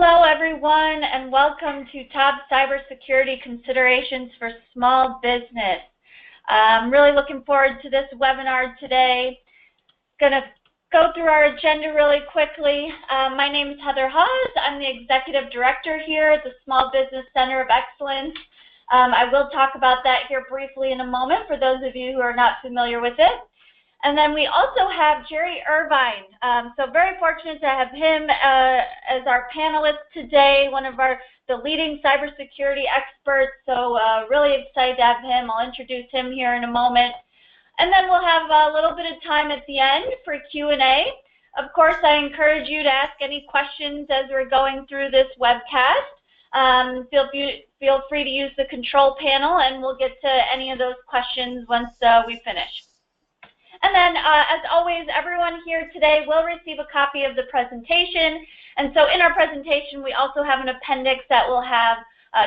Hello, everyone, and welcome to Top Cybersecurity Considerations for Small Business. I'm really looking forward to this webinar today. Going to go through our agenda really quickly. My name is Heather Hawes. I'm the Executive Director here at the Small Business Center of Excellence. I will talk about that here briefly in a moment for those of you who are not familiar with it. And then we also have Jerry Irvine. So very fortunate to have him as our panelist today, one of the leading cybersecurity experts. So really excited to have him. I'll introduce him here in a moment. And then we'll have a little bit of time at the end for Q&A. Of course, I encourage you to ask any questions as we're going through this webcast. Feel free to use the control panel, and we'll get to any of those questions once we finish. And then, as always, everyone here today will receive a copy of the presentation. And so in our presentation, we also have an appendix that will have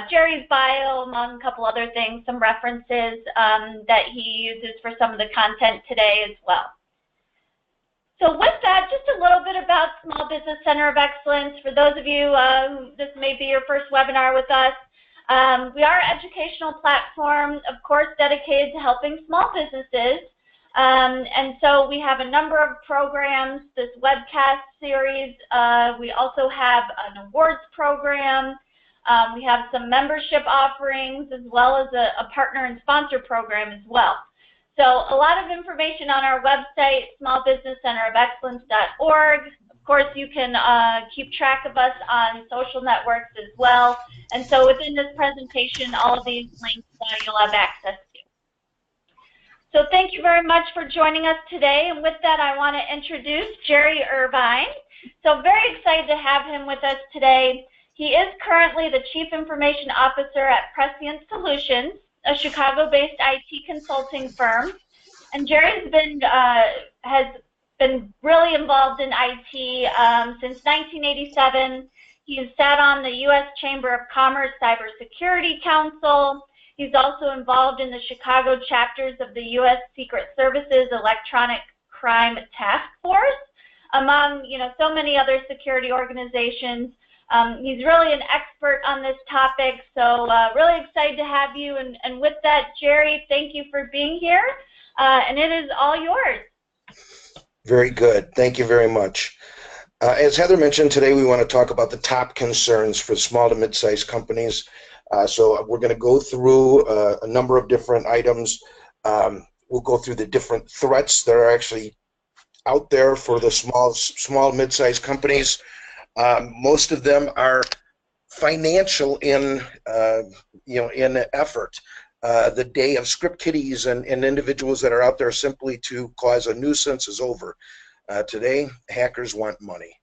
Jerry's bio, among a couple other things, some references that he uses for some of the content today as well. So with that, just a little bit about Small Business Center of Excellence. For those of you who this may be your first webinar with us, we are an educational platform, of course, dedicated to helping small businesses. And so we have a number of programs, this webcast series. We also have an awards program. We have some membership offerings, as well as a partner and sponsor program as well. So a lot of information on our website, smallbusinesscenterofexcellence.org. Of course, you can keep track of us on social networks as well. And so within this presentation, all of these links you'll have access to. So thank you very much for joining us today. And with that, I want to introduce Jerry Irvine. So very excited to have him with us today. He is currently the Chief Information Officer at Prescient Solutions, a Chicago-based IT consulting firm. And Jerry has been really involved in IT since 1987. He's sat on the U.S. Chamber of Commerce Cybersecurity Council. He's also involved in the Chicago chapters of the U.S. Secret Service's Electronic Crime Task Force, among so many other security organizations. He's really an expert on this topic, so really excited to have you. And with that, Jerry, thank you for being here, and it is all yours. Very good. Thank you very much. As Heather mentioned, today we want to talk about the top concerns for small to mid-sized companies. So we're going to go through a number of different items. We'll go through the different threats that are actually out there for the small mid-sized companies. Most of them are financial in effort. The day of script kiddies and individuals that are out there simply to cause a nuisance is over. Today, hackers want money.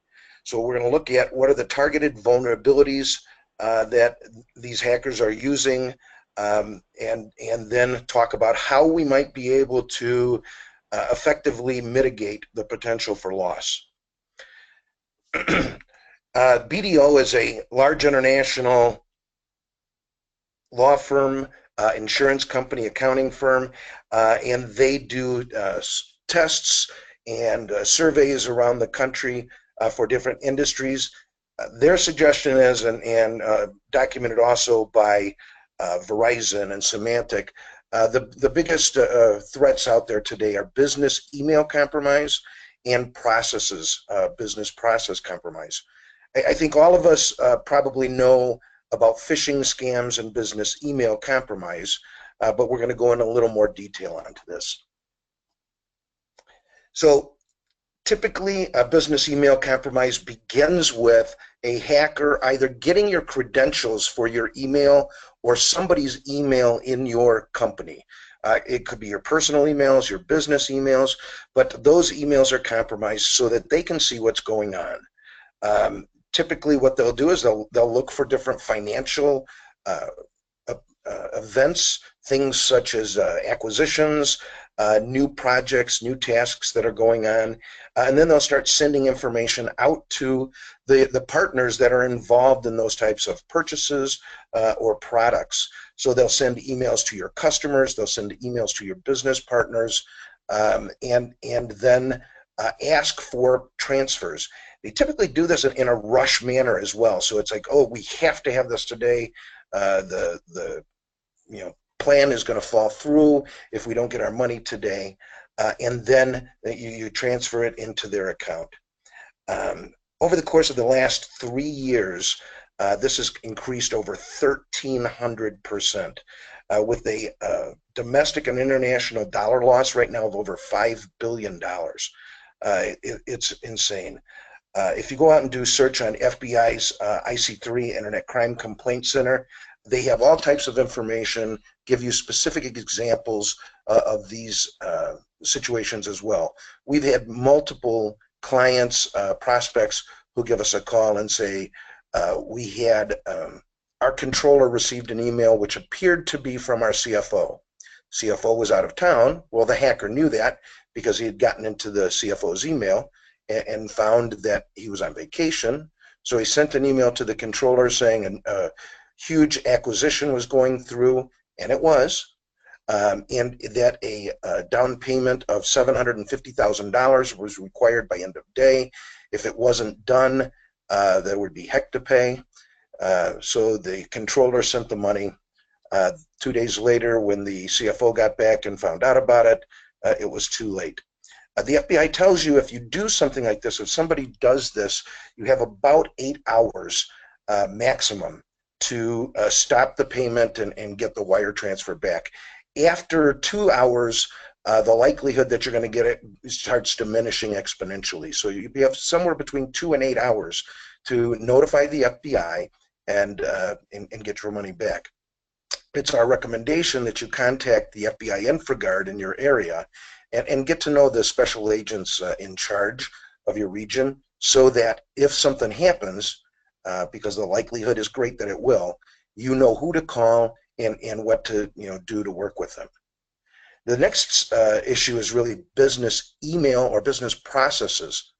So we're going to look at what are the targeted vulnerabilities that these hackers are using, and then talk about how we might be able to effectively mitigate the potential for loss. BDO is a large international law firm, insurance company, accounting firm, and they do tests and surveys around the country for different industries. Their suggestion is, and documented also by Verizon and Symantec, the biggest threats out there today are business email compromise and business process compromise. I think all of us probably know about phishing scams and business email compromise, but we're going to go into a little more detail onto this. So typically, a business email compromise begins with a hacker either getting your credentials for your email or somebody's email in your company. It could be your personal emails, your business emails, but those emails are compromised so that they can see what's going on. Typically, what they'll do is they'll look for different financial events, things such as acquisitions, new projects, new tasks that are going on, and then they'll start sending information out to the partners that are involved in those types of purchases or products. So they'll send emails to your customers, they'll send emails to your business partners, and then ask for transfers. They typically do this in a rush manner as well. So it's like, oh, we have to have this today. The plan is going to fall through if we don't get our money today, and then you transfer it into their account. Over the course of the last 3 years, this has increased over 1,300%, with a domestic and international dollar loss right now of over $5 billion. It's insane. If you go out and do search on FBI's IC3 Internet Crime Complaint Center, they have all types of information, give you specific examples of these situations as well. We've had multiple clients, prospects who give us a call and say, we had our controller received an email which appeared to be from our CFO. CFO was out of town. Well, the hacker knew that because he had gotten into the CFO's email and found that he was on vacation. So he sent an email to the controller saying a huge acquisition was going through, and it was, and that a down payment of $750,000 was required by end of day. If it wasn't done, there would be heck to pay. So the controller sent the money. 2 days later, when the CFO got back and found out about it, it was too late. The FBI tells you if you do something like this, if somebody does this, you have about 8 hours maximum to stop the payment and get the wire transfer back. After 2 hours, the likelihood that you're going to get it starts diminishing exponentially. So you have somewhere between 2 and 8 hours to notify the FBI and get your money back. It's our recommendation that you contact the FBI InfraGard in your area and get to know the special agents in charge of your region, so that if something happens, because the likelihood is great that it will, you know who to call and what to do to work with them. The next issue is really business email or business processes.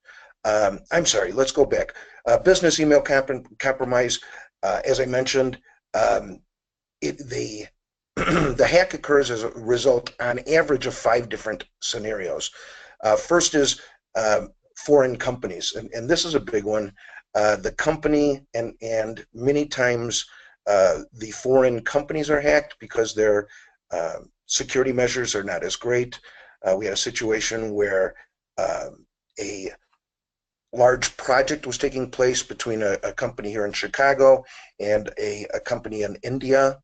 I'm sorry, let's go back. Business email compromise, as I mentioned, the hack occurs as a result on average of 5 different scenarios. First is foreign companies, and this is a big one. The company and many times the foreign companies are hacked because their security measures are not as great. We had a situation where a large project was taking place between a company here in Chicago and a company in India.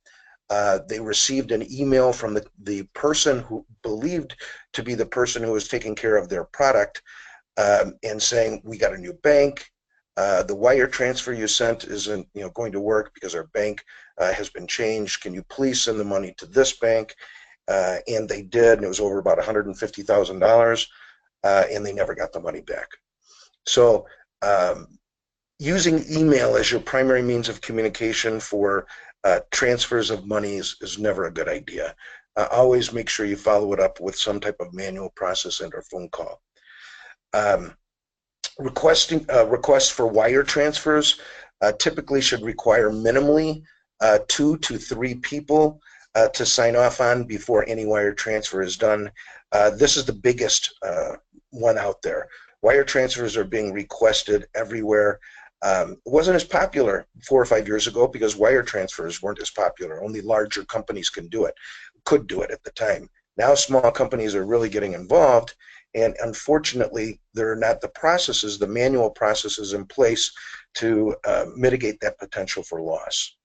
They received an email from the person who believed to be the person who was taking care of their product, and saying, we got a new bank. The wire transfer you sent isn't going to work because our bank has been changed. Can you please send the money to this bank? And they did, and it was over about $150,000, and they never got the money back. So using email as your primary means of communication for transfers of money is never a good idea. Always make sure you follow it up with some type of manual process and or phone call. Requests for wire transfers typically should require minimally 2 to 3 people to sign off on before any wire transfer is done. This is the biggest one out there. Wire transfers are being requested everywhere. It wasn't as popular 4 or 5 years ago because wire transfers weren't as popular. Only larger companies could do it at the time. Now small companies are really getting involved, and unfortunately there are not the manual processes in place to mitigate that potential for loss.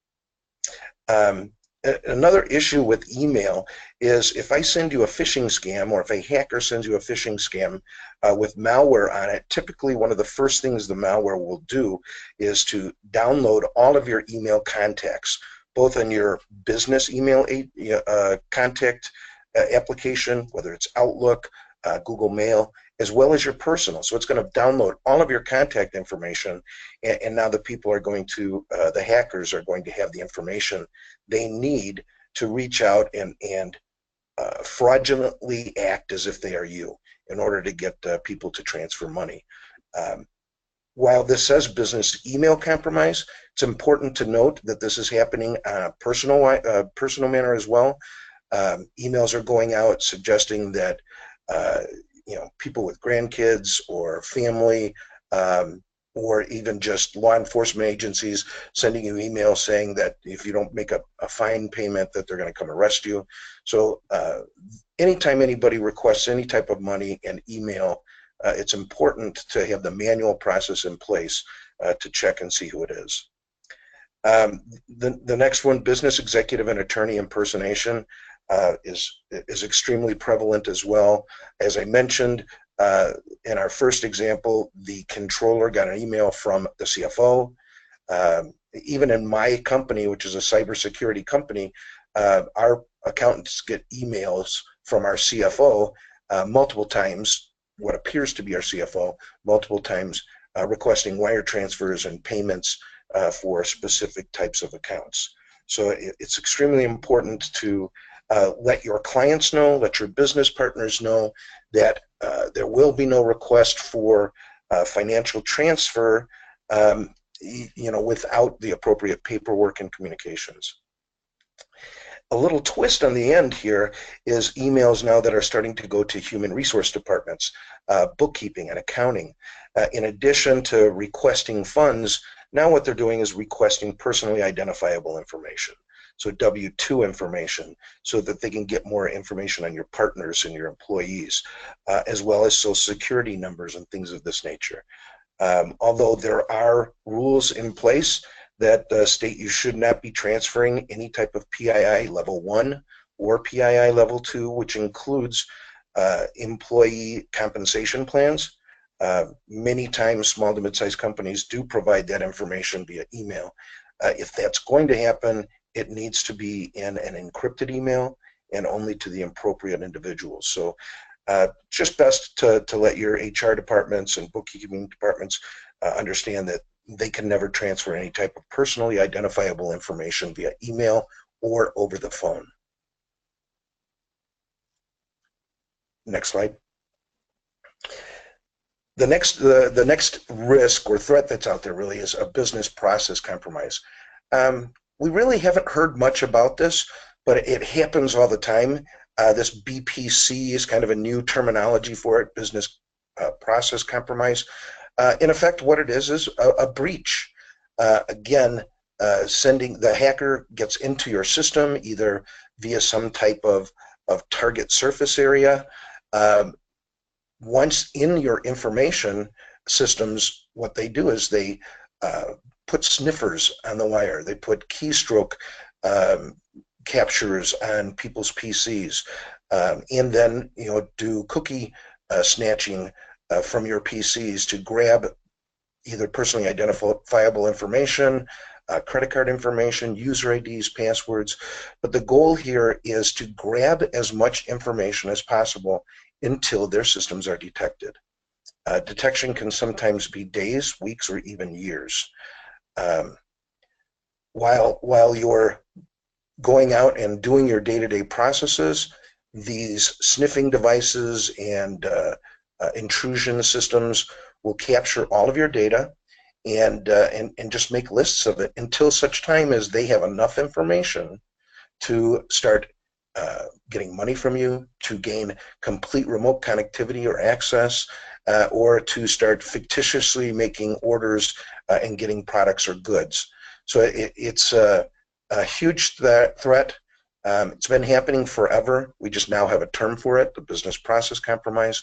Another issue with email is if I send you a phishing scam, or if a hacker sends you a phishing scam with malware on it, typically one of the first things the malware will do is to download all of your email contacts, both on your business email contact application, whether it's Outlook, Google Mail, as well as your personal. So it's going to download all of your contact information, and now the people are going to, the hackers are going to have the information they need to reach out and fraudulently act as if they are you in order to get people to transfer money. While this says business email compromise, it's important to note that this is happening on a personal manner as well. Emails are going out suggesting that people with grandkids or family or even just law enforcement agencies sending you emails saying that if you don't make a fine payment that they're going to come arrest you. So anytime anybody requests any type of money and email, it's important to have the manual process in place to check and see who it is. The next one, business executive and attorney impersonation, is extremely prevalent as well. As I mentioned, in our first example, the controller got an email from the CFO. Even in my company, which is a cybersecurity company, our accountants get emails from our CFO multiple times, what appears to be our CFO, multiple times requesting wire transfers and payments for specific types of accounts. So it's extremely important to let your clients know, let your business partners know that there will be no request for financial transfer, without the appropriate paperwork and communications. A little twist on the end here is emails now that are starting to go to human resource departments, bookkeeping and accounting. In addition to requesting funds, now what they're doing is requesting personally identifiable information. So W-2 information, so that they can get more information on your partners and your employees, as well as social security numbers and things of this nature. Although there are rules in place that state you should not be transferring any type of PII level 1 or PII level 2, which includes employee compensation plans. Many times small to mid-sized companies do provide that information via email. If that's going to happen, it needs to be in an encrypted email and only to the appropriate individuals. So just best to let your HR departments and bookkeeping departments understand that they can never transfer any type of personally identifiable information via email or over the phone. Next slide. The next risk or threat that's out there really is a business process compromise. We really haven't heard much about this, but it happens all the time. This BPC is kind of a new terminology for it, business process compromise. In effect, what it is a breach. Again, the hacker gets into your system either via some type of target surface area. Once in your information systems, what they do is they put sniffers on the wire. They put keystroke captures on people's PCs, and then do cookie snatching from your PCs to grab either personally identifiable information, credit card information, user IDs, passwords. But the goal here is to grab as much information as possible until their systems are detected. Detection can sometimes be days, weeks, or even years. While you're going out and doing your day-to-day processes, these sniffing devices and intrusion systems will capture all of your data and just make lists of it until such time as they have enough information to start getting money from you, to gain complete remote connectivity or access, or to start fictitiously making orders and getting products or goods. So it's a huge threat. It's been happening forever. We just now have a term for it, the business process compromise,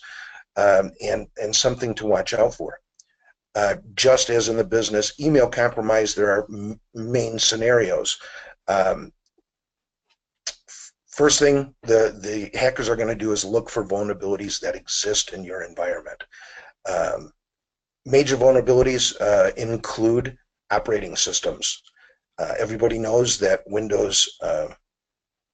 and something to watch out for. Just as in the business email compromise, there are main scenarios. First thing the hackers are going to do is look for vulnerabilities that exist in your environment. Major vulnerabilities include operating systems. Everybody knows that Windows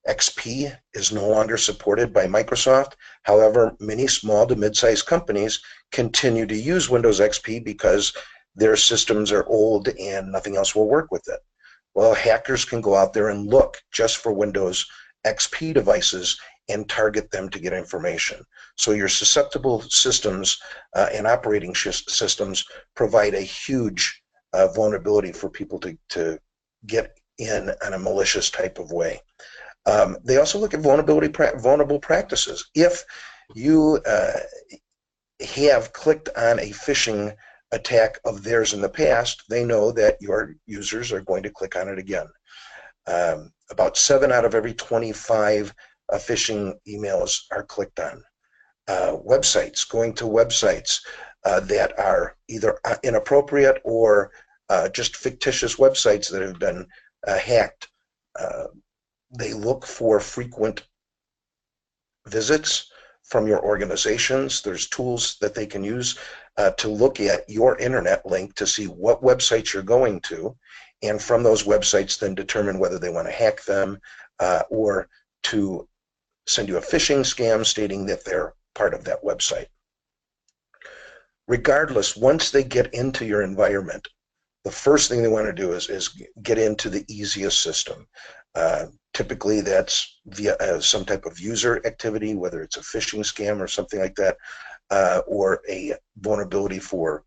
XP is no longer supported by Microsoft. However, many small to mid-sized companies continue to use Windows XP because their systems are old and nothing else will work with it. Well, hackers can go out there and look just for Windows XP devices and target them to get information. So your susceptible systems and operating systems provide a huge vulnerability for people to get in a malicious type of way. They also look at vulnerable practices. If you have clicked on a phishing attack of theirs in the past, they know that your users are going to click on it again. About 7 out of every 25 phishing emails are clicked on. Websites, going to websites that are either inappropriate or just fictitious websites that have been hacked. They look for frequent visits from your organizations. There's tools that they can use to look at your internet link to see what websites you're going to, and from those websites then determine whether they want to hack them or to send you a phishing scam stating that they're part of that website. Regardless, once they get into your environment, the first thing they want to do is get into the easiest system. Typically that's via some type of user activity, whether it's a phishing scam or something like that, or a vulnerability for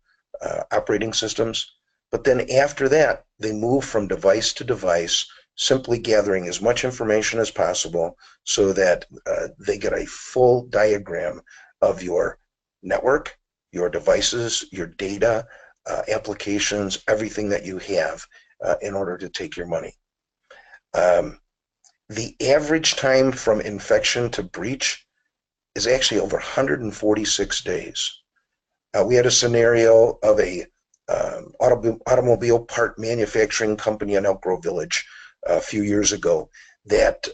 operating systems. But then after that, they move from device to device, simply gathering as much information as possible so that they get a full diagram of your network, your devices, your data, applications, everything that you have in order to take your money. The average time from infection to breach is actually over 146 days. We had a scenario of a automobile part manufacturing company in Elk Grove Village a few years ago that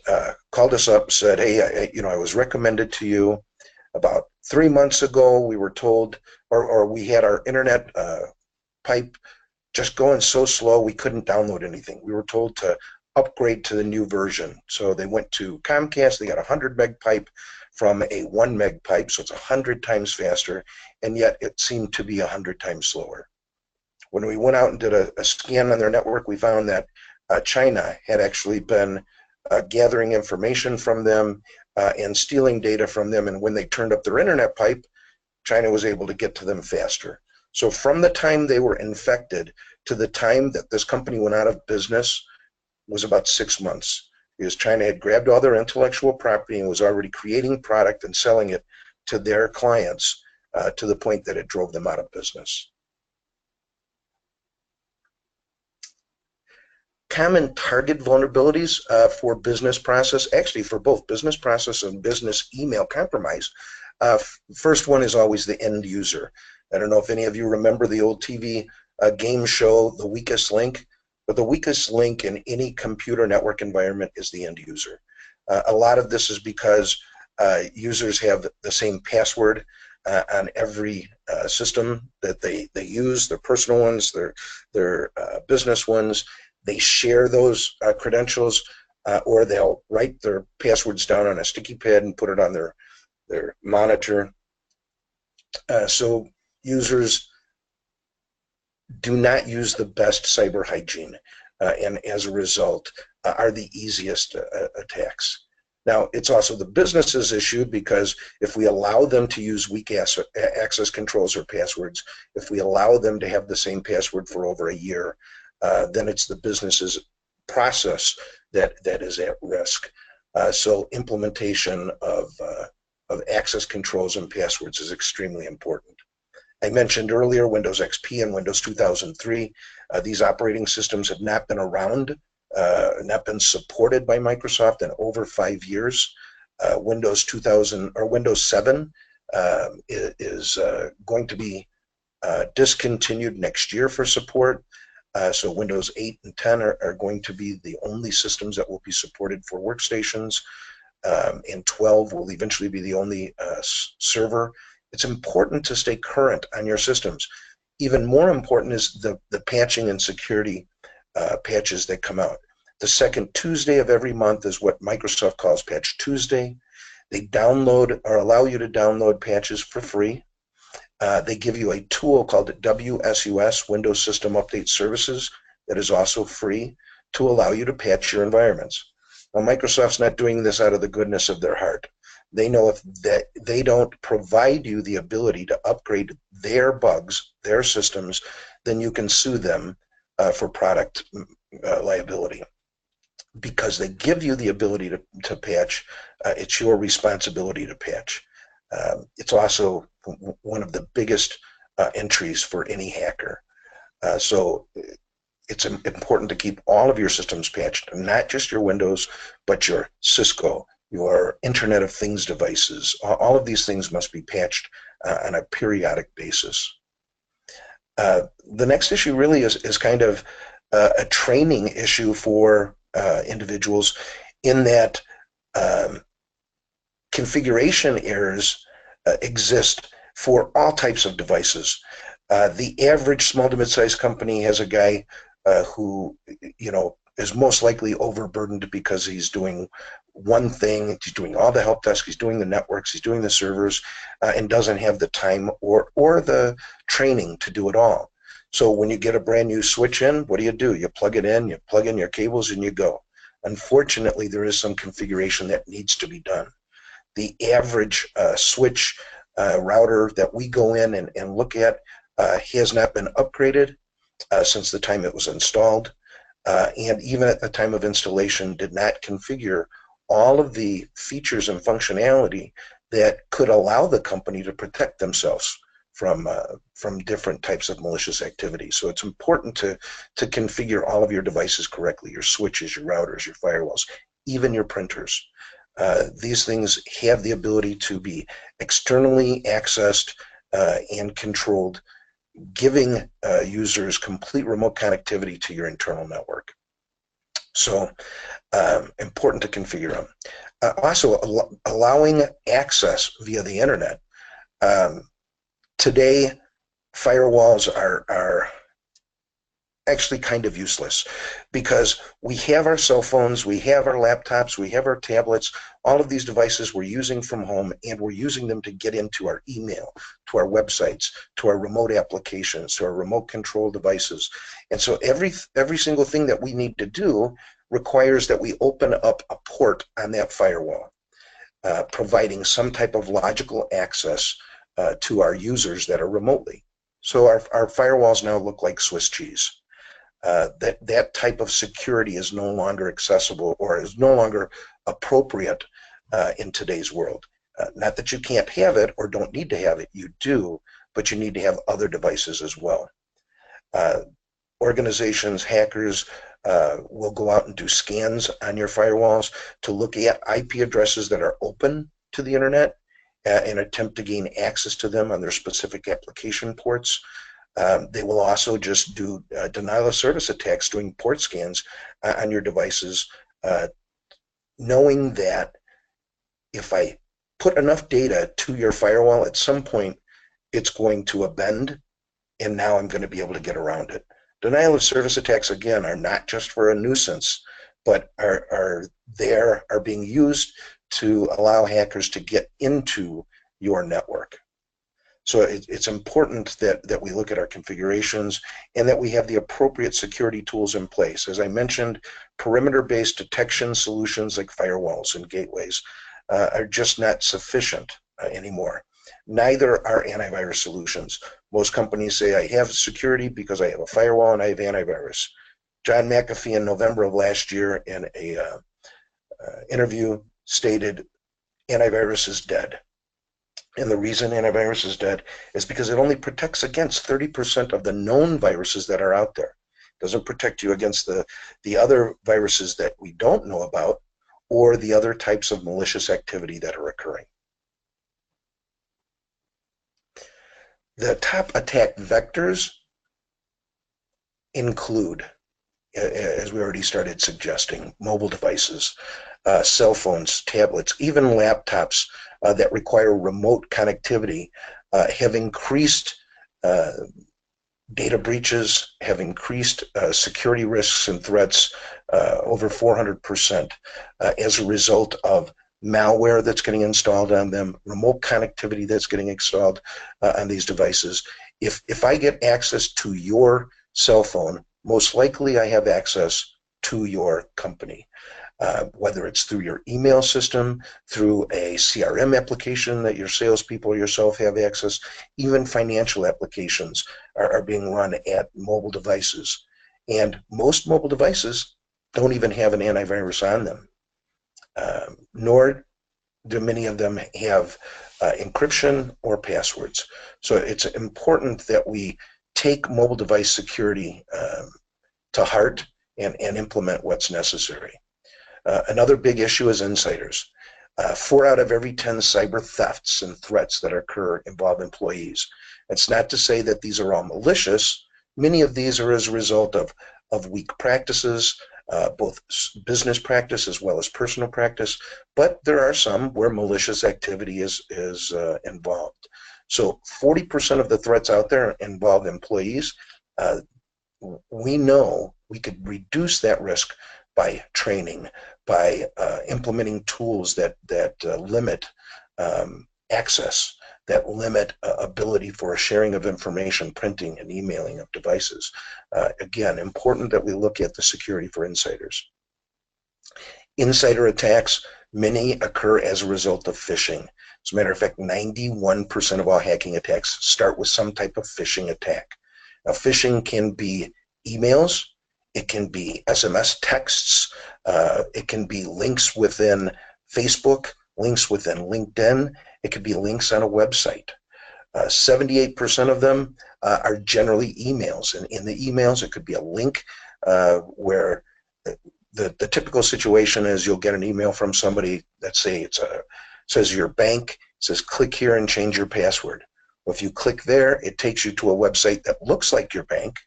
called us up, said, hey, I was recommended to you about 3 months ago. We were told, or we had our internet pipe just going so slow we couldn't download anything. We were told to upgrade to the new version. So they went to Comcast, they got a 100 meg pipe from a 1 meg pipe, so it's 100 times faster, and yet it seemed to be 100 times slower. When we went out and did a scan on their network, we found that China had actually been gathering information from them and stealing data from them, and when they turned up their internet pipe, China was able to get to them faster. So from the time they were infected to the time that this company went out of business was about 6 months, because China had grabbed all their intellectual property and was already creating product and selling it to their clients to the point that it drove them out of business. Common target vulnerabilities for business process, actually for both business process and business email compromise. First one is always the end user. I don't know if any of you remember the old TV game show, The Weakest Link, but the weakest link in any computer network environment is the end user. A lot of this is because users have the same password on every system that they use, their personal ones, their business ones. They share those credentials, or they'll write their passwords down on a sticky pad and put it on their monitor. So users do not use the best cyber hygiene, and as a result are the easiest attacks. Now, it's also the business's issue, because if we allow them to use weak access controls or passwords, if we allow them to have the same password for over a year, then it's the business's process that is at risk. So implementation of access controls and passwords is extremely important. I mentioned earlier Windows XP and Windows 2003. These operating systems have not been around, not been supported by Microsoft in over 5 years. Windows 2000 or Windows 7 is going to be discontinued next year for support. So Windows 8 and 10 are going to be the only systems that will be supported for workstations, and 12 will eventually be the only server. It's important to stay current on your systems. Even more important is the patching and security patches that come out. The second Tuesday of every month is what Microsoft calls Patch Tuesday. They download or allow you to download patches for free. They give you a tool called WSUS, Windows System Update Services, that is also free to allow you to patch your environments. Now, Microsoft's not doing this out of the goodness of their heart. They know if that they don't provide you the ability to upgrade their bugs, their systems, then you can sue them for product liability. Because they give you the ability to patch, it's your responsibility to patch. It's also one of the biggest entries for any hacker. So it's important to keep all of your systems patched, not just your Windows, but your Cisco, your Internet of Things devices. All of these things must be patched on a periodic basis. The next issue really is kind of a training issue for individuals, in that configuration errors exist for all types of devices. The average small to mid-sized company has a guy who, is most likely overburdened because he's doing one thing. He's doing all the help desk, he's doing the networks, he's doing the servers, and doesn't have the time or the training to do it all. So when you get a brand new switch in, what do? You plug it in, you plug in your cables, and you go. Unfortunately, there is some configuration that needs to be done. The average switch router that we go in and look at has not been upgraded since the time it was installed, and even at the time of installation did not configure all of the features and functionality that could allow the company to protect themselves from different types of malicious activity. So it's important to configure all of your devices correctly, your switches, your routers, your firewalls, even your printers. These things have the ability to be externally accessed and controlled, giving users complete remote connectivity to your internal network. So important to configure them. Also, allowing access via the internet. Today, firewalls are actually kind of useless, because we have our cell phones, we have our laptops, we have our tablets, all of these devices we're using from home, and we're using them to get into our email, to our websites, to our remote applications, to our remote control devices. And so every single thing that we need to do requires that we open up a port on that firewall, providing some type of logical access to our users that are remotely. So our firewalls now look like Swiss cheese. That type of security is no longer accessible, or is no longer appropriate in today's world. Not that you can't have it or don't need to have it, you do, but you need to have other devices as well. Organizations, hackers will go out and do scans on your firewalls to look at IP addresses that are open to the internet and attempt to gain access to them on their specific application ports. They will also just do denial of service attacks, doing port scans on your devices, knowing that if I put enough data to your firewall, at some point it's going to bend, and now I'm going to be able to get around it. Denial of service attacks, again, are not just for a nuisance, but are being used to allow hackers to get into your network. So it's important that we look at our configurations and that we have the appropriate security tools in place. As I mentioned, perimeter-based detection solutions like firewalls and gateways are just not sufficient anymore. Neither are antivirus solutions. Most companies say, I have security because I have a firewall and I have antivirus. John McAfee in November of last year in a interview stated, antivirus is dead. And the reason antivirus is dead is because it only protects against 30% of the known viruses that are out there. It doesn't protect you against the other viruses that we don't know about, or the other types of malicious activity that are occurring. The top attack vectors include, as we already started suggesting, mobile devices, cell phones, tablets, even laptops that require remote connectivity have increased data breaches, have increased security risks and threats over 400% as a result of malware that's getting installed on them, remote connectivity that's getting installed on these devices. If I get access to your cell phone, most likely I have access to your company. Whether it's through your email system, through a CRM application that your salespeople or yourself have access, even financial applications are being run at mobile devices. And most mobile devices don't even have an antivirus on them, nor do many of them have encryption or passwords. So it's important that we take mobile device security to heart and implement what's necessary. Another big issue is insiders. 4 out of every 10 cyber thefts and threats that occur involve employees. It's not to say that these are all malicious. Many of these are as a result of weak practices, both business practice as well as personal practice, but there are some where malicious activity is involved. So 40% of the threats out there involve employees. We know we could reduce that risk by training, by implementing tools that limit access, that limit ability for a sharing of information, printing and emailing of devices. Again, important that we look at the security for insiders. Insider attacks, many occur as a result of phishing. As a matter of fact, 91% of all hacking attacks start with some type of phishing attack. Now, phishing can be emails, it can be SMS texts, it can be links within Facebook, links within LinkedIn, it could be links on a website. 78% of them are generally emails, and in the emails it could be a link where the typical situation is you'll get an email from somebody that says your bank, says click here and change your password. Well, if you click there, it takes you to a website that looks like your bank,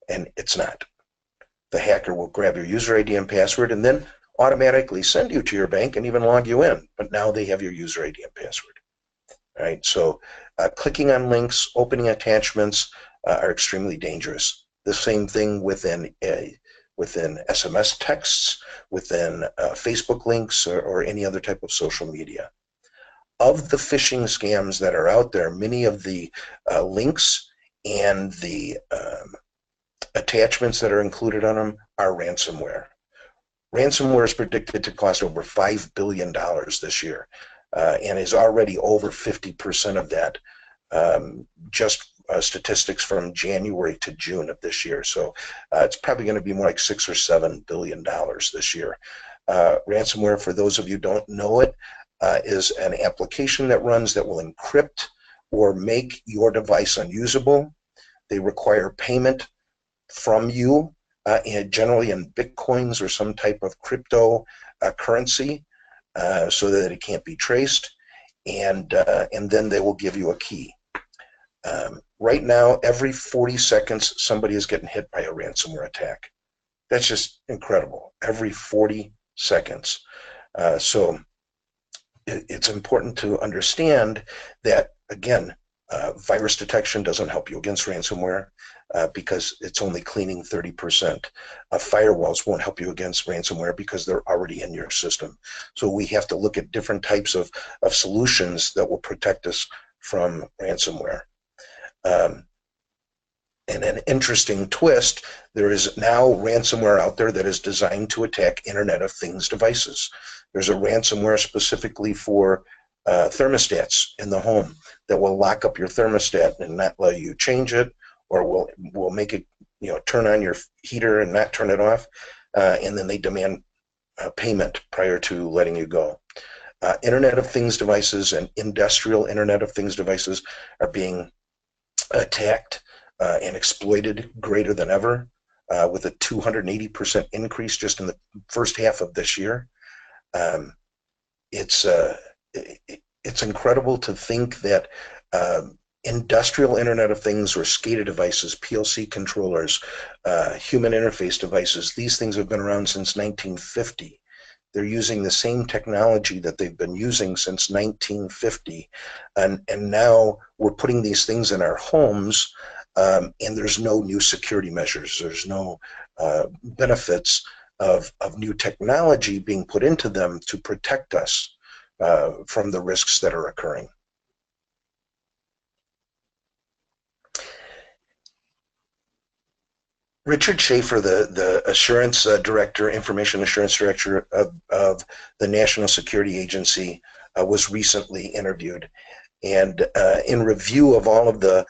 and it's not. The hacker will grab your user ID and password and then automatically send you to your bank and even log you in, but now they have your user ID and password. All right, so clicking on links, opening attachments are extremely dangerous. The same thing within SMS texts, within Facebook links, or any other type of social media. Of the phishing scams that are out there, many of the links and the attachments that are included on them are ransomware. Ransomware is predicted to cost over $5 billion this year, and is already over 50% of that, just statistics from January to June of this year. So it's probably going to be more like $6 or $7 billion this year. Ransomware, for those of you who don't know it, is an application that runs that will encrypt or make your device unusable. They require payment from you, generally in bitcoins or some type of crypto currency, so that it can't be traced, and then they will give you a key. Right now, every 40 seconds, somebody is getting hit by a ransomware attack. That's just incredible. Every 40 seconds. So it's important to understand that, again, virus detection doesn't help you against ransomware because it's only cleaning 30%. Firewalls won't help you against ransomware because they're already in your system. So we have to look at different types of solutions that will protect us from ransomware. And an interesting twist, there is now ransomware out there that is designed to attack Internet of Things devices. There's a ransomware specifically for thermostats in the home that will lock up your thermostat and not let you change it, or will make it, turn on your heater and not turn it off, and then they demand payment prior to letting you go. Internet of Things devices and industrial Internet of Things devices are being attacked and exploited greater than ever, with a 280% increase just in the first half of this year. It's incredible to think that industrial Internet of Things, or SCADA devices, PLC controllers, human interface devices, these things have been around since 1950. They're using the same technology that they've been using since 1950, and now we're putting these things in our homes, and there's no new security measures. There's no benefits of new technology being put into them to protect us from the risks that are occurring. Richard Schaefer, the assurance director, information assurance director of the National Security Agency, was recently interviewed. And in review of all of the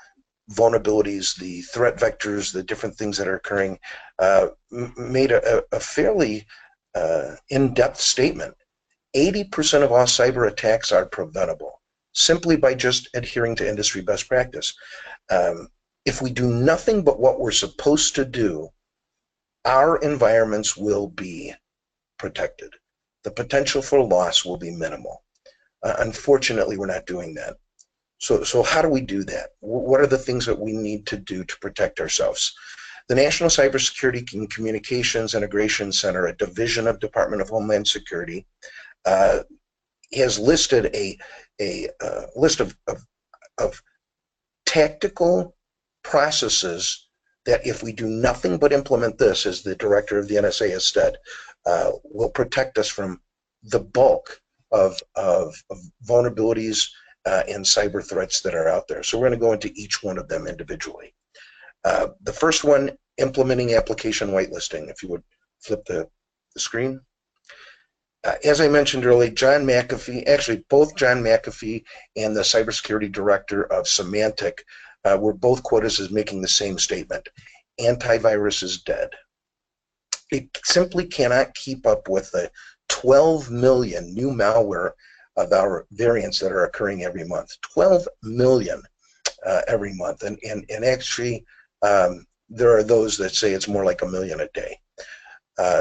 vulnerabilities, the threat vectors, the different things that are occurring, made a fairly in-depth statement. 80% of all cyber attacks are preventable simply by just adhering to industry best practice. If we do nothing but what we're supposed to do, our environments will be protected. The potential for loss will be minimal. Unfortunately, we're not doing that. So how do we do that? What are the things that we need to do to protect ourselves? The National Cybersecurity and Communications Integration Center, a division of Department of Homeland Security, has listed a list of tactical processes that, if we do nothing but implement this, as the director of the NSA has said, will protect us from the bulk of vulnerabilities and cyber threats that are out there. So we're going to go into each one of them individually. The first one, implementing application whitelisting. If you would flip the screen. As I mentioned earlier, John McAfee, actually both John McAfee and the cybersecurity director of Symantec were both quoted as making the same statement: antivirus is dead. It simply cannot keep up with the 12 million new malware of our variants that are occurring every month. 12 million every month, and actually there are those that say it's more like a million a day.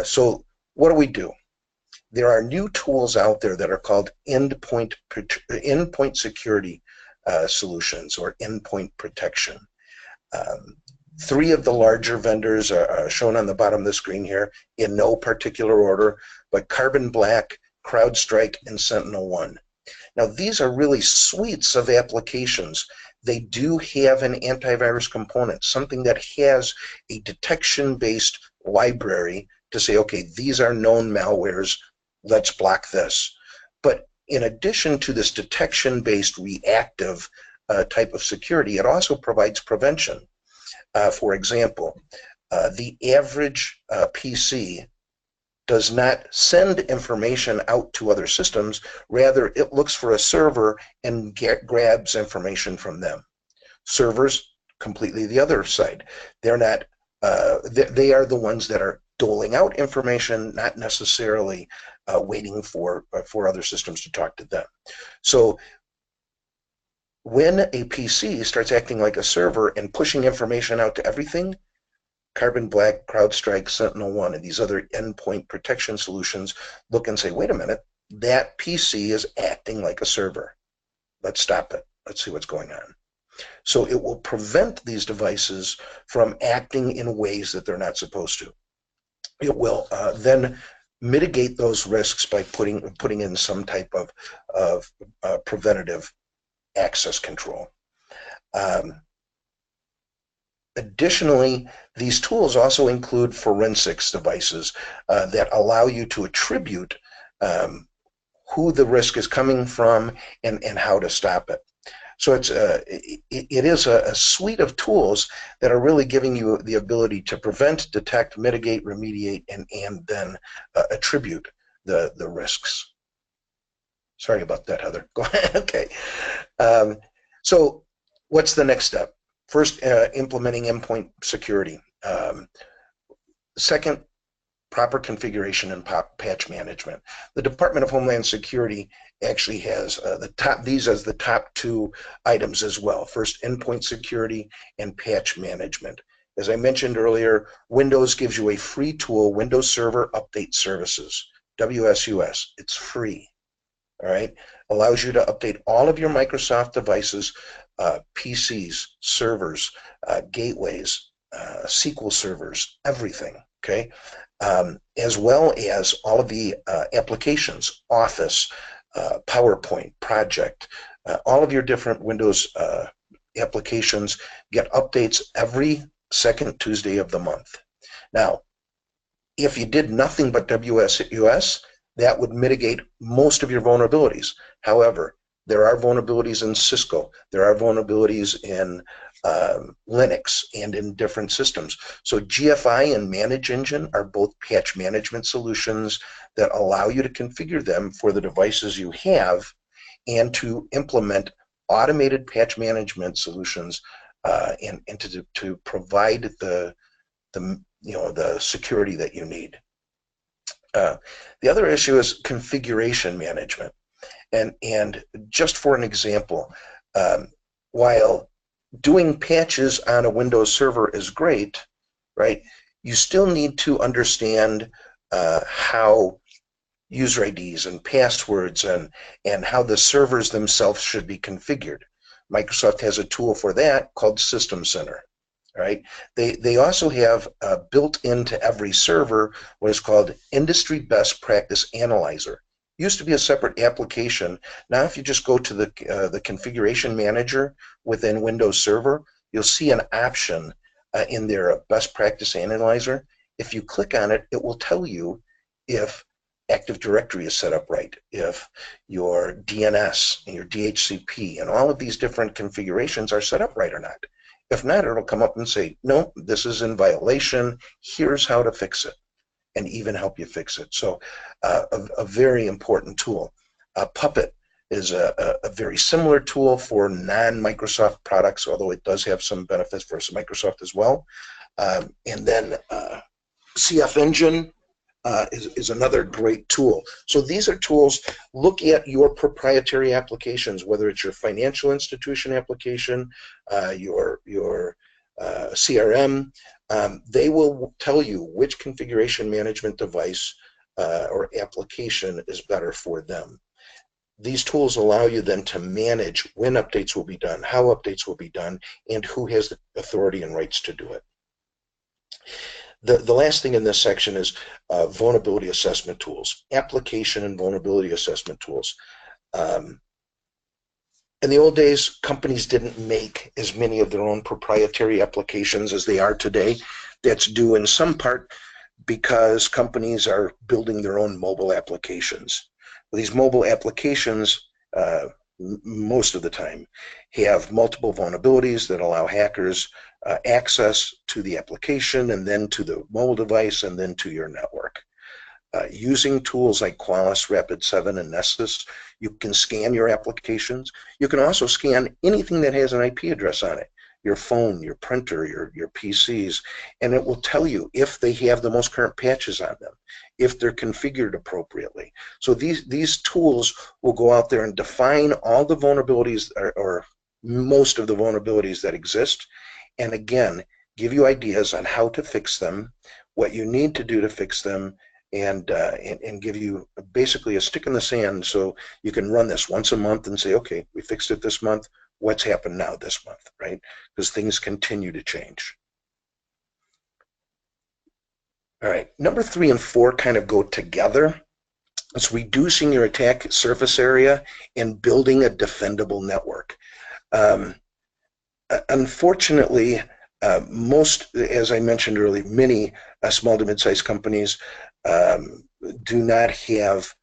So what do? There are new tools out there that are called endpoint security solutions, or endpoint protection. 3 of the larger vendors are shown on the bottom of the screen here in no particular order, but Carbon Black, CrowdStrike, and SentinelOne. Now, these are really suites of applications. They do have an antivirus component, something that has a detection-based library to say, okay, these are known malwares, let's block this. But in addition to this detection-based reactive type of security, it also provides prevention. For example, the average PC does not send information out to other systems. Rather, it looks for a server and grabs information from them. Servers, completely the other side. They're not. They are the ones that are doling out information, not necessarily waiting for other systems to talk to them. So when a PC starts acting like a server and pushing information out to everything, Carbon Black, CrowdStrike, SentinelOne, and these other endpoint protection solutions look and say, wait a minute, that PC is acting like a server. Let's stop it. Let's see what's going on. So it will prevent these devices from acting in ways that they're not supposed to. It will then mitigate those risks by putting in some type of preventative access control. Additionally, these tools also include forensics devices that allow you to attribute who the risk is coming from and how to stop it. So it is a suite of tools that are really giving you the ability to prevent, detect, mitigate, remediate, and then attribute the risks. Sorry about that, Heather. Go ahead. Okay. So what's the next step? First, implementing endpoint security. Second, proper configuration and patch management. The Department of Homeland Security actually has these as the top 2 items as well. First, endpoint security and patch management. As I mentioned earlier, Windows gives you a free tool, Windows Server Update Services, WSUS. It's free. All right, allows you to update all of your Microsoft devices, PCs, servers, gateways, SQL servers, everything, okay? As well as all of the applications, Office, PowerPoint, Project, all of your different Windows applications get updates every second Tuesday of the month. Now, if you did nothing but WSUS, that would mitigate most of your vulnerabilities. However, there are vulnerabilities in Cisco. There are vulnerabilities in Linux and in different systems. So GFI and Manage Engine are both patch management solutions that allow you to configure them for the devices you have and to implement automated patch management solutions and to provide the security that you need. The other issue is configuration management. And just for an example, while doing patches on a Windows server is great, right? You still need to understand how user IDs and passwords and how the servers themselves should be configured. Microsoft has a tool for that called System Center. Right? They also have built into every server what is called Industry Best Practice Analyzer. Used to be a separate application. Now, if you just go to the Configuration Manager within Windows Server, you'll see an option in there, a Best Practice Analyzer. If you click on it, it will tell you if Active Directory is set up right, if your DNS and your DHCP and all of these different configurations are set up right or not. If not, it'll come up and say, no, this is in violation. Here's how to fix it, and even help you fix it. So a very important tool. Puppet is a very similar tool for non-Microsoft products, although it does have some benefits for Microsoft as well. And then CF Engine is another great tool. So these are tools. Look at your proprietary applications, whether it's your financial institution application, your CRM. They will tell you which configuration management device or application is better for them. These tools allow you then to manage when updates will be done, how updates will be done, and who has the authority and rights to do it. The last thing in this section is vulnerability assessment tools, application and vulnerability assessment tools. In the old days, companies didn't make as many of their own proprietary applications as they are today. That's due in some part because companies are building their own mobile applications. These mobile applications, most of the time, have multiple vulnerabilities that allow hackers access to the application and then to the mobile device and then to your network. Using tools like Qualys, Rapid7, and Nessus, you can scan your applications. You can also scan anything that has an IP address on it, your phone, your printer, your PCs, and it will tell you if they have the most current patches on them, if they're configured appropriately. So these tools will go out there and define all the vulnerabilities or most of the vulnerabilities that exist, and again, give you ideas on how to fix them, what you need to do to fix them, and give you basically a stick in the sand so you can run this once a month and say, okay, we fixed it this month, what's happened now this month, right? Because things continue to change. All right, number 3 and 4 kind of go together. It's reducing your attack surface area and building a defendable network. Unfortunately, most, as I mentioned earlier, many small to mid-sized companies do not have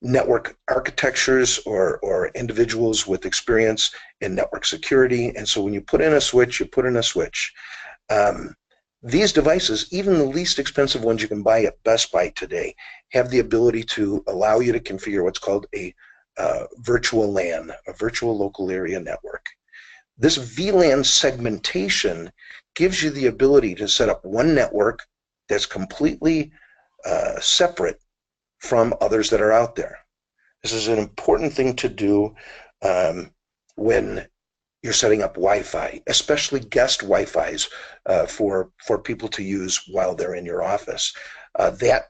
network architectures or individuals with experience in network security, and so when you put in a switch, you put in a switch. These devices, even the least expensive ones you can buy at Best Buy today, have the ability to allow you to configure what's called a virtual LAN, a virtual local area network. This VLAN segmentation gives you the ability to set up one network that's completely separate from others that are out there. This is an important thing to do when you're setting up Wi-Fi, especially guest Wi-Fis for people to use while they're in your office. That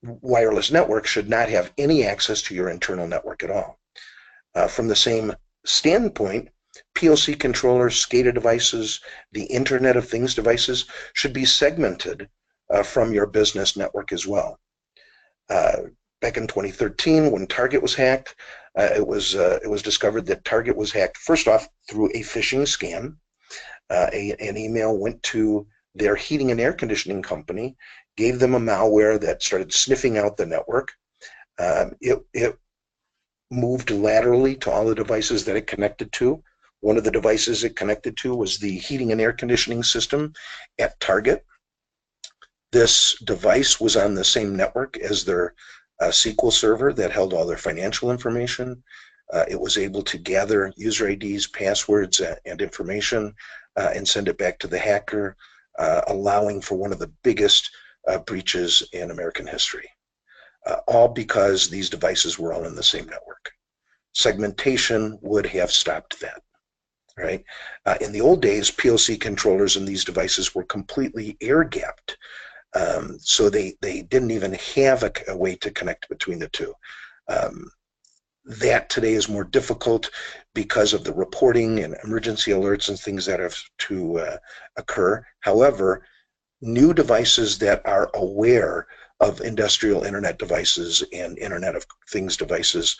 wireless network should not have any access to your internal network at all. From the same standpoint, PLC controllers, SCADA devices, the Internet of Things devices should be segmented from your business network as well. Back in 2013, when Target was hacked, it was discovered that Target was hacked first off through a phishing scam. An email went to their heating and air conditioning company, gave them a malware that started sniffing out the network. It moved laterally to all the devices that it connected to. One of the devices it connected to was the heating and air conditioning system at Target. This device was on the same network as their SQL server that held all their financial information. It was able to gather user IDs, passwords, and information and send it back to the hacker, allowing for one of the biggest breaches in American history. all because these devices were all in the same network. Segmentation would have stopped that, right? In the old days, PLC controllers in these devices were completely air-gapped, so they didn't even have a way to connect between the two. That today is more difficult because of the reporting and emergency alerts and things that have to occur. However, new devices that are aware of industrial internet devices and Internet of Things devices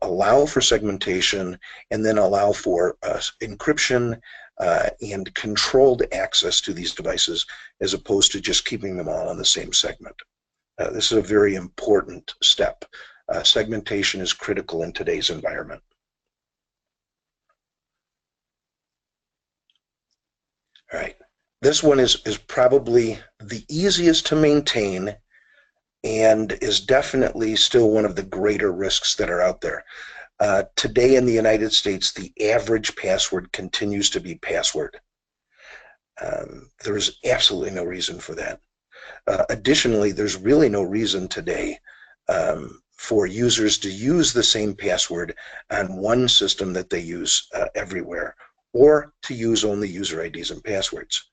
allow for segmentation and then allow for encryption and controlled access to these devices, as opposed to just keeping them all on the same segment. This is a very important step. Segmentation is critical in today's environment. All right, this one is probably the easiest to maintain and is definitely still one of the greater risks that are out there. Today in the United States, the average password continues to be password. There's absolutely no reason for that. Additionally, there's really no reason today for users to use the same password on one system that they use everywhere, or to use only user IDs and passwords.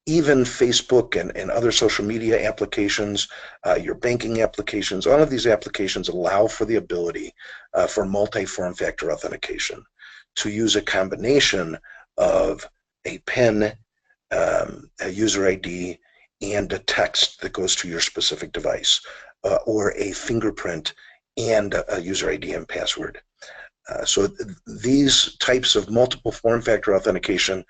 Even Facebook and other social media applications, your banking applications, all of these applications allow for the ability for multi-form factor authentication, to use a combination of a PIN, a user ID, and a text that goes to your specific device, or a fingerprint and a user ID and password. So these types of multiple form factor authentication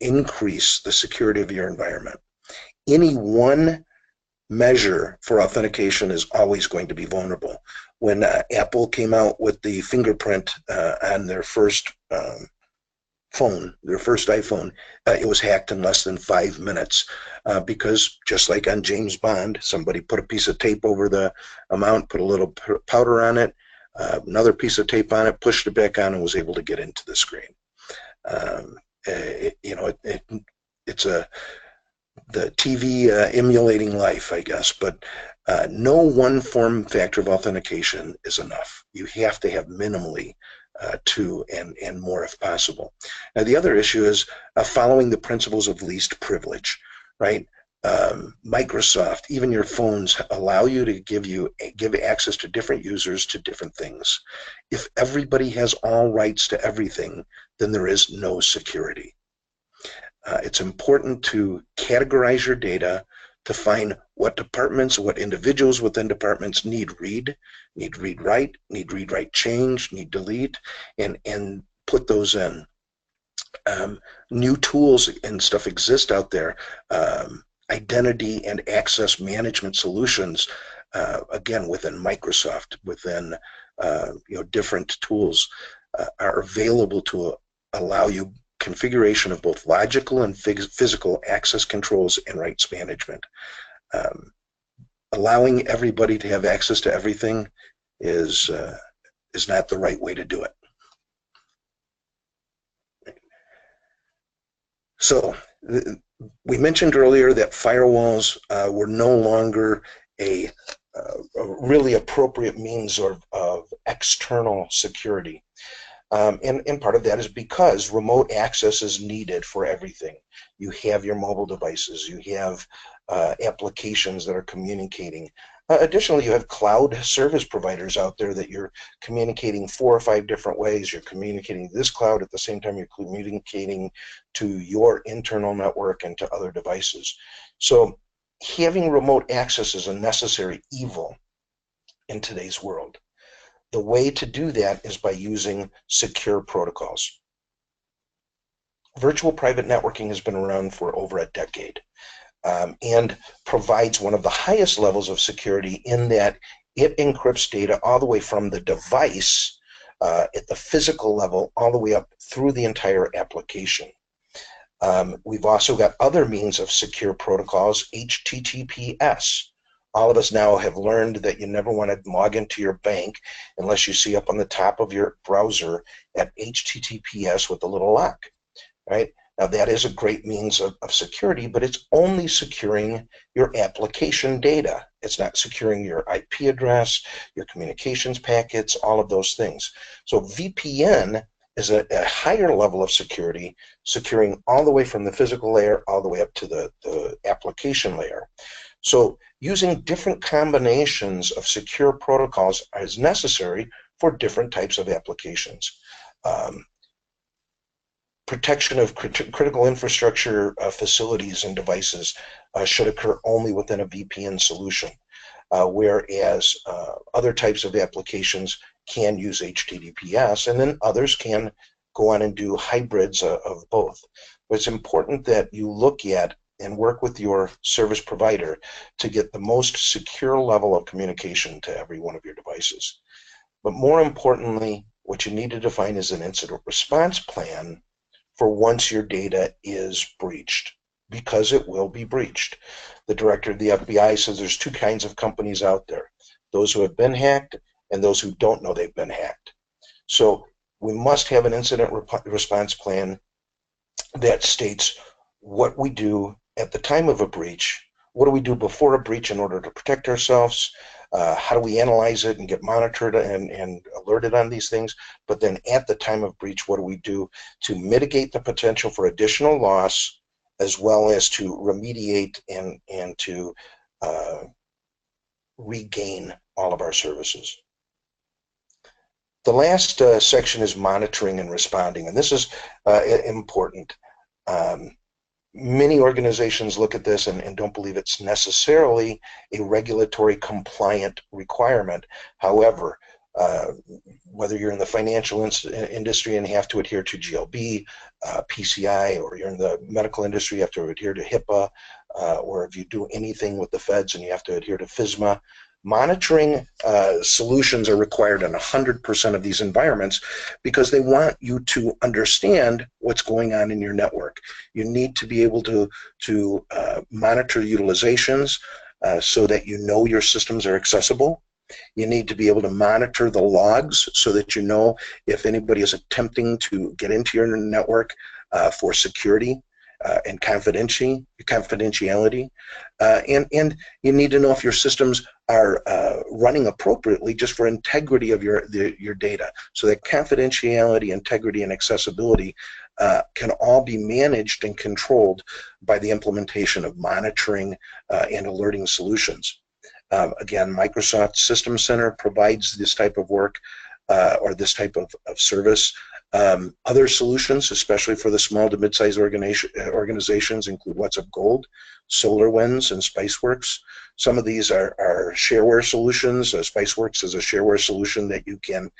increase the security of your environment. Any one measure for authentication is always going to be vulnerable. When Apple came out with the fingerprint on their first phone, their first iPhone, it was hacked in less than 5 minutes because, just like on James Bond, somebody put a piece of tape over the amount, put a little powder on it, another piece of tape on it, pushed it back on, and was able to get into the screen. It's the TV emulating life, I guess, but no one form factor of authentication is enough. You have to have minimally two and more if possible. Now, the other issue is following the principles of least privilege, right? Microsoft, even your phones, allow you to give access to different users to different things. If everybody has all rights to everything, then there is no security. It's important to categorize your data to find what departments, what individuals within departments need read write, need read write change, need delete, and put those in. New tools and stuff exist out there. Identity and access management solutions, again, within Microsoft, within different tools, are available to allow you configuration of both logical and physical access controls and rights management. Allowing everybody to have access to everything is not the right way to do it. So we mentioned earlier that firewalls were no longer a really appropriate means of external security. And part of that is because remote access is needed for everything. You have your mobile devices, you have applications that are communicating. Additionally, you have cloud service providers out there that you're communicating 4 or 5 different ways. You're communicating to this cloud at the same time you're communicating to your internal network and to other devices. So having remote access is a necessary evil in today's world. The way to do that is by using secure protocols. Virtual private networking has been around for over a decade and provides one of the highest levels of security in that it encrypts data all the way from the device at the physical level all the way up through the entire application. We've also got other means of secure protocols, HTTPS. All of us now have learned that you never want to log into your bank unless you see up on the top of your browser at HTTPS with a little lock, right? Now, that is a great means of security, but it's only securing your application data. It's not securing your IP address, your communications packets, all of those things. So VPN is a higher level of security, securing all the way from the physical layer all the way up to the application layer. So using different combinations of secure protocols is necessary for different types of applications. Protection of critical infrastructure facilities and devices should occur only within a VPN solution, whereas other types of applications can use HTTPS, and then others can go on and do hybrids of both. But it's important that you look at and work with your service provider to get the most secure level of communication to every one of your devices. But more importantly, what you need to define is an incident response plan for once your data is breached, because it will be breached. The director of the FBI says there's two kinds of companies out there: those who have been hacked and those who don't know they've been hacked. So we must have an incident response plan that states what we do at the time of a breach, what do we do before a breach in order to protect ourselves, how do we analyze it and get monitored and alerted on these things, but then at the time of breach, what do we do to mitigate the potential for additional loss, as well as to remediate and to regain all of our services. The last section is monitoring and responding, and this is important. Many organizations look at this and don't believe it's necessarily a regulatory compliant requirement. However, whether you're in the financial industry and have to adhere to GLB, PCI, or you're in the medical industry, you have to adhere to HIPAA, or if you do anything with the feds and you have to adhere to FISMA, monitoring solutions are required in 100% of these environments because they want you to understand what's going on in your network. You need to be able to monitor utilizations so that you know your systems are accessible. You need to be able to monitor the logs so that you know if anybody is attempting to get into your network for security and confidentiality. And you need to know if your systems are running appropriately just for integrity of your data, so that confidentiality, integrity, and accessibility can all be managed and controlled by the implementation of monitoring and alerting solutions. Again, Microsoft System Center provides this type of work or this type of service. Other solutions, especially for the small to mid-sized organizations, include WhatsUp Gold, SolarWinds, and Spiceworks. Some of these are shareware solutions. Spiceworks is a shareware solution that you can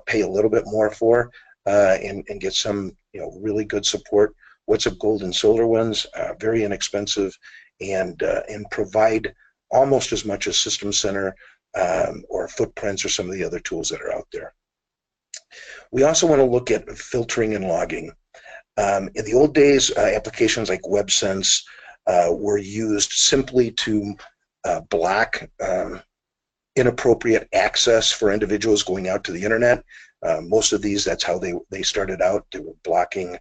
pay a little bit more for and get some really good support. WhatsUp Gold and SolarWinds are very inexpensive and provide almost as much as System Center or Footprints or some of the other tools that are out there. We also want to look at filtering and logging. In the old days, applications like WebSense were used simply to block inappropriate access for individuals going out to the internet. Most of these, that's how they started out. They were blocking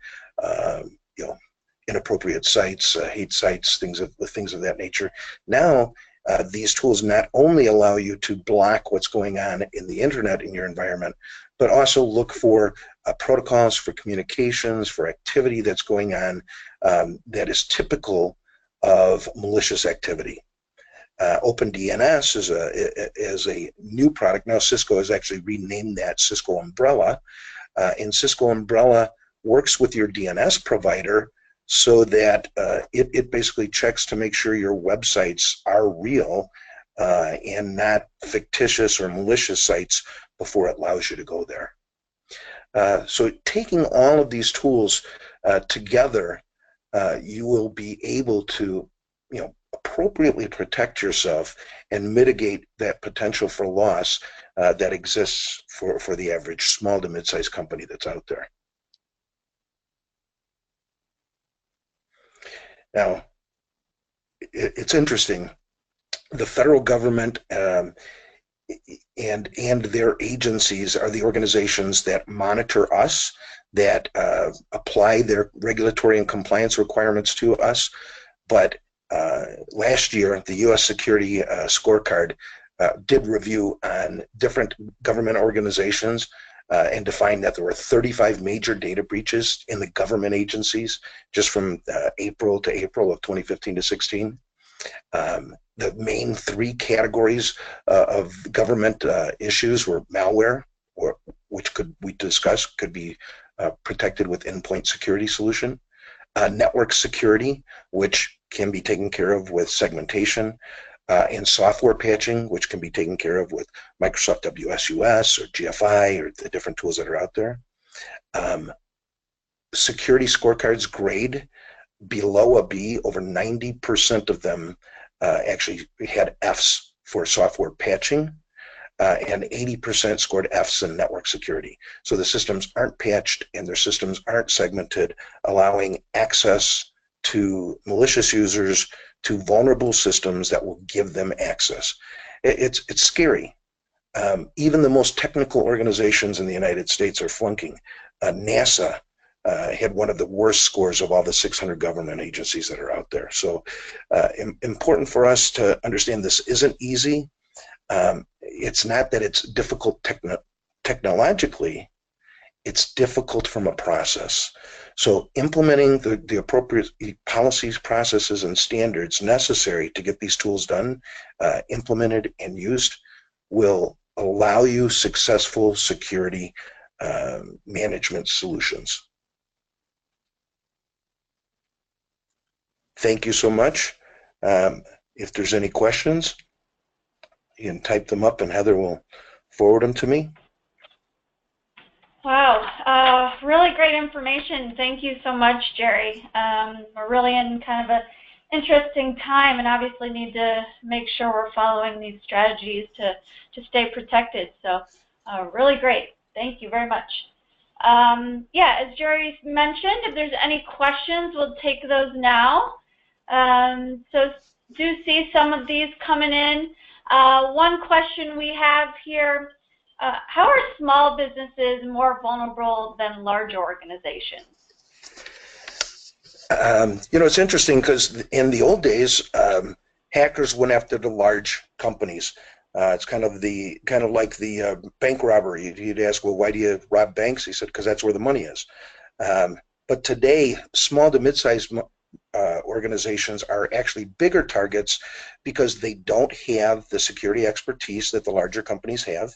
inappropriate sites, hate sites, things of that nature. Now, these tools not only allow you to block what's going on in the internet in your environment, but also look for protocols for communications, for activity that's going on that is typical of malicious activity. OpenDNS is a new product. Now Cisco has actually renamed that Cisco Umbrella, and Cisco Umbrella works with your DNS provider so that it basically checks to make sure your websites are real and not fictitious or malicious sites before it allows you to go there. So taking all of these tools together, you will be able to appropriately protect yourself and mitigate that potential for loss that exists for the average small to mid-sized company that's out there. Now, it's interesting. The federal government and their agencies are the organizations that monitor us, that apply their regulatory and compliance requirements to us. But last year, the U.S. Security Scorecard did review on different government organizations and defined that there were 35 major data breaches in the government agencies just from April to April of 2015 to 16. The main three categories of government issues were malware, which we discussed could be protected with endpoint security solution, network security, which can be taken care of with segmentation, and software patching, which can be taken care of with Microsoft WSUS or GFI or the different tools that are out there. Security scorecards grade below a B, over 90% of them actually had Fs for software patching, and 80% scored Fs in network security. So the systems aren't patched and their systems aren't segmented, allowing access to malicious users to vulnerable systems that will give them access. It's scary. Even the most technical organizations in the United States are flunking. NASA had one of the worst scores of all the 600 government agencies that are out there. So important for us to understand this isn't easy. It's not that it's difficult technologically, it's difficult from a process. So implementing the appropriate policies, processes, and standards necessary to get these tools done, implemented, and used will allow you successful security management solutions. Thank you so much. If there's any questions, you can type them up and Heather will forward them to me. Wow, really great information. Thank you so much, Jerry. We're really in kind of an interesting time and obviously need to make sure we're following these strategies to stay protected. So really great. Thank you very much. Yeah, as Jerry mentioned, if there's any questions, we'll take those now. So do see some of these coming in. One question we have here, how are small businesses more vulnerable than large organizations? You know, it's interesting because in the old days, hackers went after the large companies. It's kind of like the bank robbery. You'd ask, well, why do you rob banks? He said, because that's where the money is. But today, small to mid-sized organizations are actually bigger targets because they don't have the security expertise that the larger companies have.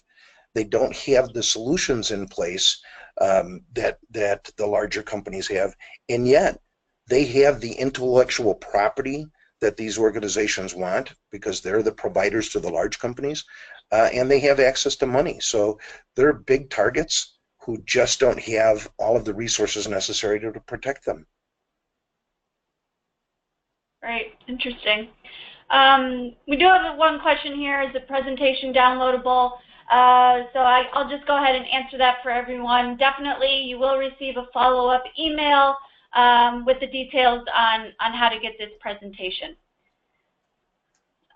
They don't have the solutions in place that the larger companies have, and yet they have the intellectual property that these organizations want because they're the providers to the large companies, and they have access to money. So they're big targets who just don't have all of the resources necessary to protect them. Right, interesting. We do have one question here. Is the presentation downloadable? So I'll just go ahead and answer that for everyone. Definitely, you will receive a follow-up email with the details on how to get this presentation.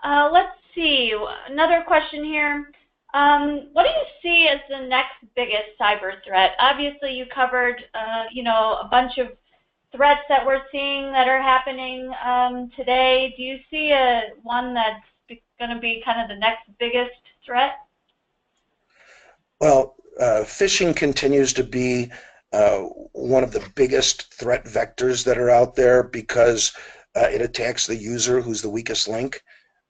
Let's see, another question here. What do you see as the next biggest cyber threat? Obviously, you covered, you know, a bunch of threats that we're seeing that are happening today. Do you see one that's going to be kind of the next biggest threat? Well, phishing continues to be one of the biggest threat vectors that are out there because it attacks the user who's the weakest link.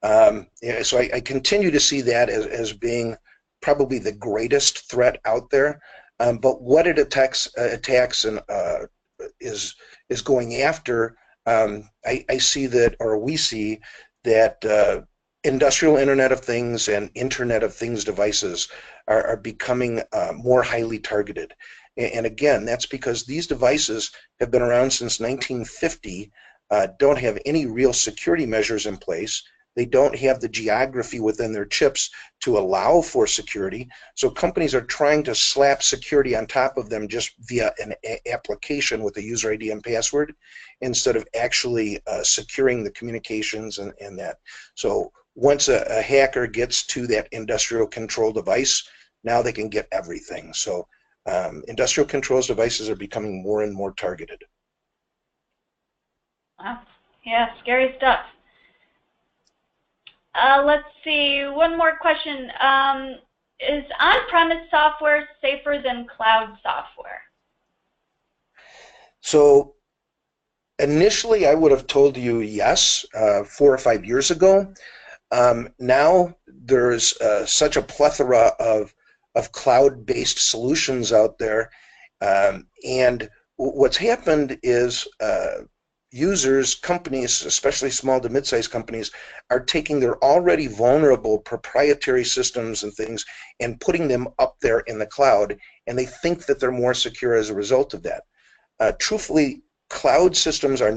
So I continue to see that as being probably the greatest threat out there. But what it attacks and is going after, I see that, or we see that industrial Internet of Things and Internet of Things devices are becoming more highly targeted. And again, that's because these devices have been around since 1950, don't have any real security measures in place. They don't have the geography within their chips to allow for security. So companies are trying to slap security on top of them just via an application with a user ID and password instead of actually securing the communications and that. So once a hacker gets to that industrial control device, now they can get everything. So industrial controls devices are becoming more and more targeted. Wow. Yeah, scary stuff. Let's see, one more question. Is on-premise software safer than cloud software? So initially, I would have told you yes 4 or 5 years ago. Now there's such a plethora of cloud-based solutions out there, and what's happened is users, companies, especially small to mid-sized companies, are taking their already vulnerable proprietary systems and things and putting them up there in the cloud, and they think that they're more secure as a result of that. Truthfully, cloud systems are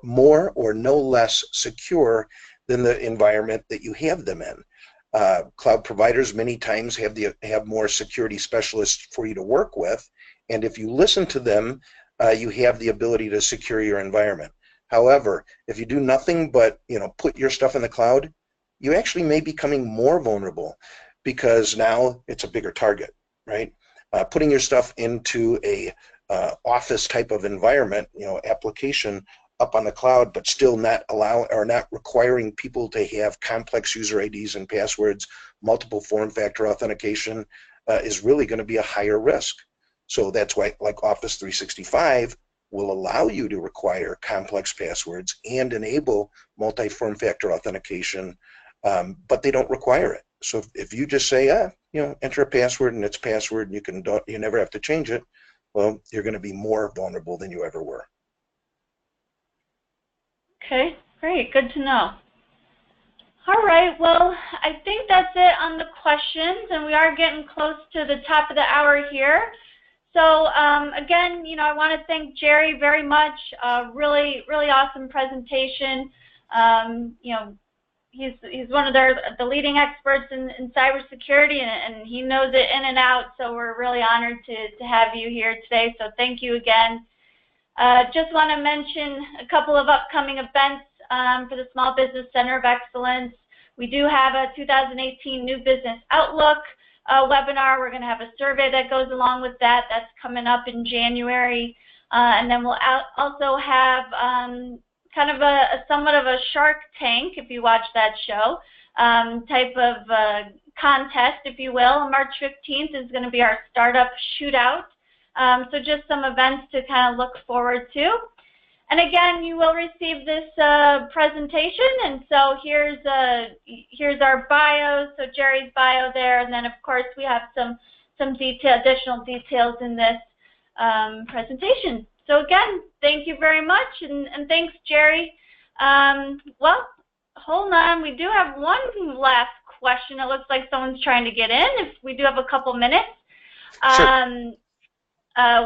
more or no less secure than the environment that you have them in. Cloud providers many times have more security specialists for you to work with, and if you listen to them, you have the ability to secure your environment. However, if you do nothing but put your stuff in the cloud, you actually may be becoming more vulnerable because now it's a bigger target, right? Putting your stuff into a office type of environment, application up on the cloud, but still not requiring people to have complex user IDs and passwords, multiple form factor authentication is really going to be a higher risk. So that's why, like Office 365 will allow you to require complex passwords and enable multi-form factor authentication, but they don't require it. So if you just say, enter a password and it's password, and you never have to change it, well, you're going to be more vulnerable than you ever were. Okay, great, good to know. All right, well, I think that's it on the questions, and we are getting close to the top of the hour here. So again, I want to thank Jerry very much. Really awesome presentation. He's one of the leading experts in cybersecurity, and he knows it in and out. So we're really honored to have you here today. So thank you again. Just want to mention a couple of upcoming events for the Small Business Center of Excellence. We do have a 2018 New Business Outlook webinar. We're going to have a survey that goes along with that. That's coming up in January. And then we'll also have kind of somewhat of a Shark Tank, if you watch that show, type of contest, if you will. March 15th is going to be our startup shootout. So just some events to kind of look forward to. And again, you will receive this presentation, and so here's our bio, so Jerry's bio there, and then of course we have some additional details in this presentation. So again, thank you very much, and thanks, Jerry. Well, hold on, we do have one last question. It looks like someone's trying to get in, if we do have a couple minutes. Sure.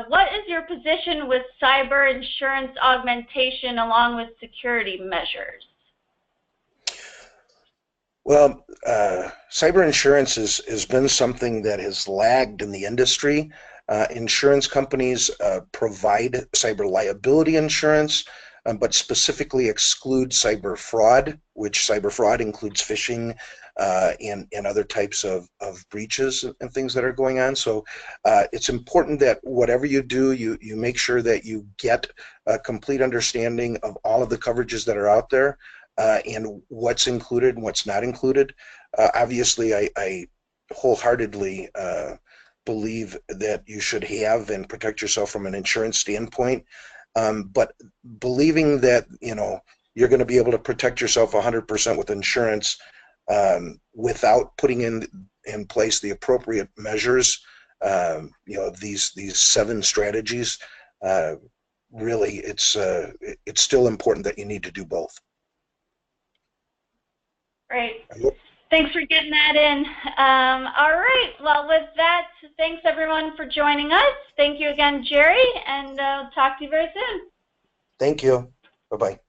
What is your position with cyber insurance augmentation along with security measures? Well, cyber insurance has been something that has lagged in the industry. Insurance companies provide cyber liability insurance, but specifically exclude cyber fraud, which cyber fraud includes phishing and other types of breaches and things that are going on. So it's important that whatever you do, you make sure that you get a complete understanding of all of the coverages that are out there and what's included and what's not included. Obviously, I wholeheartedly believe that you should have and protect yourself from an insurance standpoint, but believing that you're going to be able to protect yourself 100% with insurance without putting in place the appropriate measures, these 7 strategies, really it's still important that you need to do both. Great. Thanks for getting that in. All right. Well, with that, thanks everyone for joining us. Thank you again, Jerry, and I'll talk to you very soon. Thank you. Bye-bye.